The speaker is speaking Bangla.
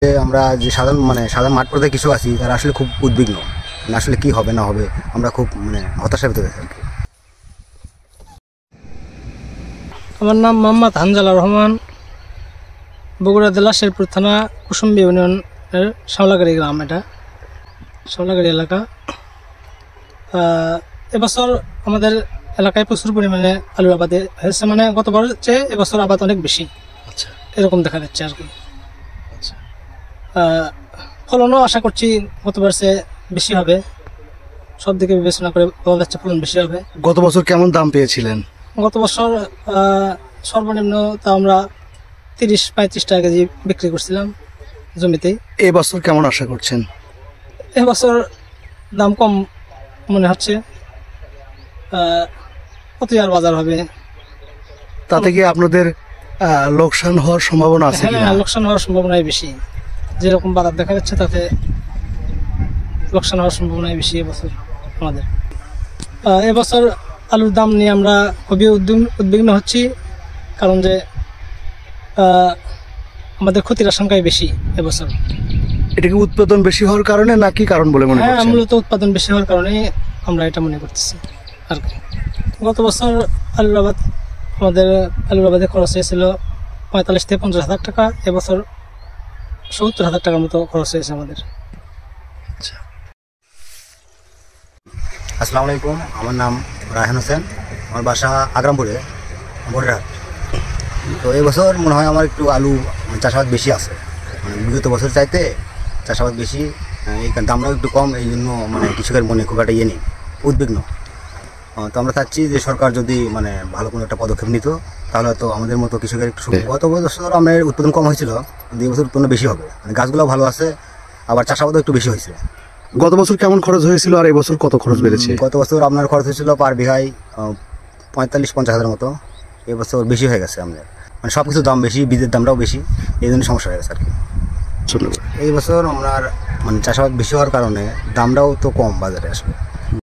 আমরা যে সাধারণ মাঠ পর্যায়ে কিছু আছি তারা আসলে খুব উদ্বিগ্ন, আসলে কি হবে না হবে, আমরা খুব হতাশার ভিতরে আছি। আমার নাম মোহাম্মদ হানজালা রহমান, বগুড়া জেলা শেরপুর থানা কুসুম্বি ইউনিয়নের শাওলাগাড়ি গ্রাম। এটা শাওলাগাড়ি এলাকা। এবছর আমাদের এলাকায় প্রচুর পরিমাণে আলুর আবাদ হয়েছে, গতবার চেয়ে এবছর আবাদ অনেক বেশি। আচ্ছা, এরকম দেখা যাচ্ছে আর কি। আচ্ছা, ফলনও আশা করছি গতবার চেয়ে বেশি হবে। সব দিকে বিবেচনা করে পাওয়া যাচ্ছে ফলন বেশি হবে। গত বছর কেমন দাম পেয়েছিলেন? গত বছর সর্বনিম্ন তা আমরা 30-35 টাকা কেজি বিক্রি করছিলাম জমিতে। এবছর কেমন আশা করছেন? এবছর দাম কম মনে হচ্ছে, কত আর বাজার হবে। তাতে কি আপনাদের লোকসান হওয়ার সম্ভাবনা আছে? হ্যাঁ, লোকসান হওয়ার সম্ভাবনাই বেশি। যেরকম বাজার দেখা যাচ্ছে তাতে লোকসান হওয়ার সম্ভাবনাই বেশি এবছর আমাদের। এবছর আলুর দাম নিয়ে আমরা খুবই উদ্বিগ্ন হচ্ছি, কারণ যে আমাদের ক্ষতির আশঙ্কাই বেশি এবছর। এটা কি উৎপাদন বেশি হওয়ার কারণে নাকি কারণ বলে মনে করছেন? হ্যাঁ, মূলত উৎপাদন বেশি হওয়ার কারণে আমরা এটা মনে করতেছি আর কি। গত বছর আমাদের আলুর আবাদে খরচ হয়েছিল 45 থেকে 50 হাজার টাকা। এবছর 70 হাজার টাকার মতো খরচ হয়েছে আমাদের। আসসালামু আলাইকুম, আমার নাম রায়হান হোসেন, আমার বাসা আগ্রামপুরে, বড়িরহাট। তো এবছর মনে হয় আমার একটু আলু চাষাবাদ বেশি আছে, বিগত বছর চাইতে চাষাবাদ বেশি, এই দামটাও একটু কম। এই জন্য কৃষকের মনে খুব একটা নেই, উদ্বিগ্ন। তো আমরা চাচ্ছি যে সরকার যদি ভালো কোনো একটা পদক্ষেপ নিত, তাহলে তো আমাদের মতো কৃষকের একটু সুবিধা। গত বছর আমাদের উৎপাদন কম হয়েছিল, কিন্তু এই বছর উৎপাদন বেশি হবে। গাছগুলো ভালো আছে, আবার চাষাবাদও একটু বেশি হয়েছে। গত বছর কেমন খরচ হয়েছিল আর এবছর কত খরচ বেড়েছে? গত বছর আপনার খরচ হয়েছিল পার বিঘায় 45-50 হাজার মতো। এবছর বেশি হয়ে গেছে আমাদের, সব কিছুর দাম বেশি, বীজের দামটাও বেশি, এই জন্য সমস্যা হয়ে গেছে আর কি। এই বছর আপনার চাষাবাদ বেশি হওয়ার কারণে দামটাও তো কম বাজারে আসবে।